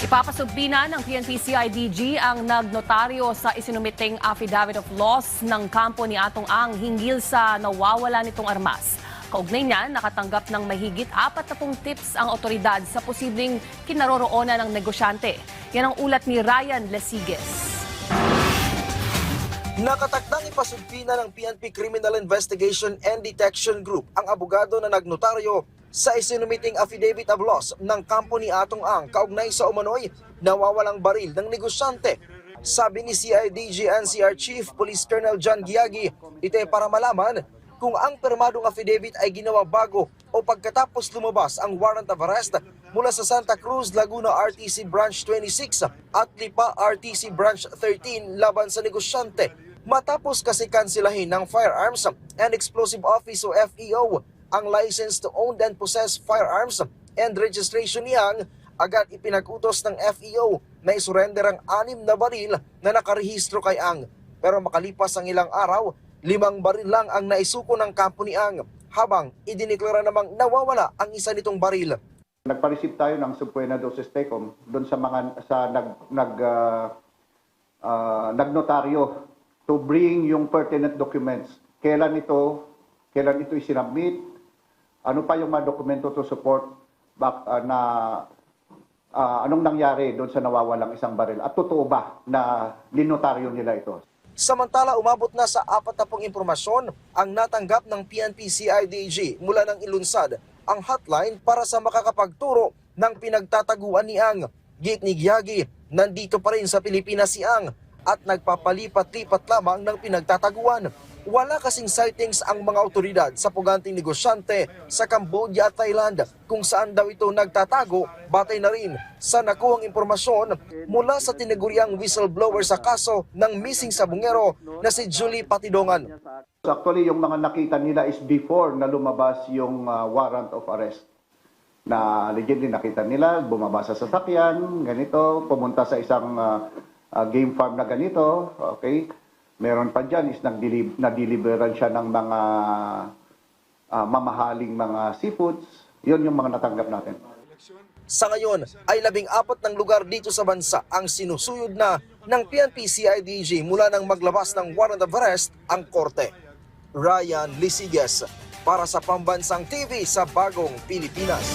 Ipapasubpina ng PNP-CIDG ang nagnotaryo sa isinumiting affidavit of loss ng kampo ni Atong Ang hinggil sa nawawala nitong armas. Kaugnay niyan, nakatanggap ng mahigit 40 tips ang otoridad sa posibleng kinaroroonan ng negosyante. Yan ang ulat ni Ryan Lesiges. Nakatakdang ipasubpina ng PNP Criminal Investigation and Detection Group ang abogado na nagnotaryo sa isinumiting affidavit of loss ng kampo ni Atong Ang kaugnay sa umano'y nawawalang baril ng negosyante. Sabi ni CIDG NCR Chief Police Colonel John Giagi, ito ay para malaman kung ang permadong affidavit ay ginawa bago o pagkatapos lumabas ang warrant of arrest mula sa Santa Cruz, Laguna RTC Branch 26 at Lipa RTC Branch 13 laban sa negosyante. Matapos kasi kansilahin ng Firearms and Explosive Office o FEO ang license to own and possess firearms and registration niyang, agad ipinag-utos ng FEO na isurrender ang 6 na baril na nakarehistro kay Ang. Pero makalipas ang ilang araw, 5 baril lang ang naisuko ng kampo ni Ang, habang idineklara namang nawawala ang isa nitong baril. Nagpa-receive tayo ng subpoena doses tecum doon sa mga nagnotaryo to bring yung pertinent documents. Kailan ito isinubmit, ano pa yung mga dokumento to support anong nangyari doon sa nawawalang isang baril at totoo ba na linotaryo nila ito. Samantala, umabot na sa 40 impormasyon ang natanggap ng PNP-CIDG mula ng ilunsad ang hotline para sa makakapagturo ng pinagtataguan ni Ang. Git ni Giagi, nandito pa rin sa Pilipinas si Ang at nagpapalipat-lipat lamang ng pinagtataguan. Wala kasing sightings ang mga otoridad sa puganting negosyante sa Cambodia at Thailand kung saan daw ito nagtatago, batay na rin sa nakuhang impormasyon mula sa tinaguriang whistleblower sa kaso ng missing sabungero na si Julie Patidongan. So actually, yung mga nakita nila is before na lumabas yung warrant of arrest. Na allegedly nakita nila, bumaba sa sasakyan, ganito, pumunta sa isang game farm na ganito, okay? Meron pa dyan is na-deliveran siya ng mga mamahaling mga seafoods. Yun yung mga natanggap natin. Sa ngayon ay 14 ng lugar dito sa bansa ang sinusuyod na ng PNP-CIDG mula nang maglabas ng warrant of arrest ang korte. Ryan Lesiges para sa Pambansang TV sa Bagong Pilipinas.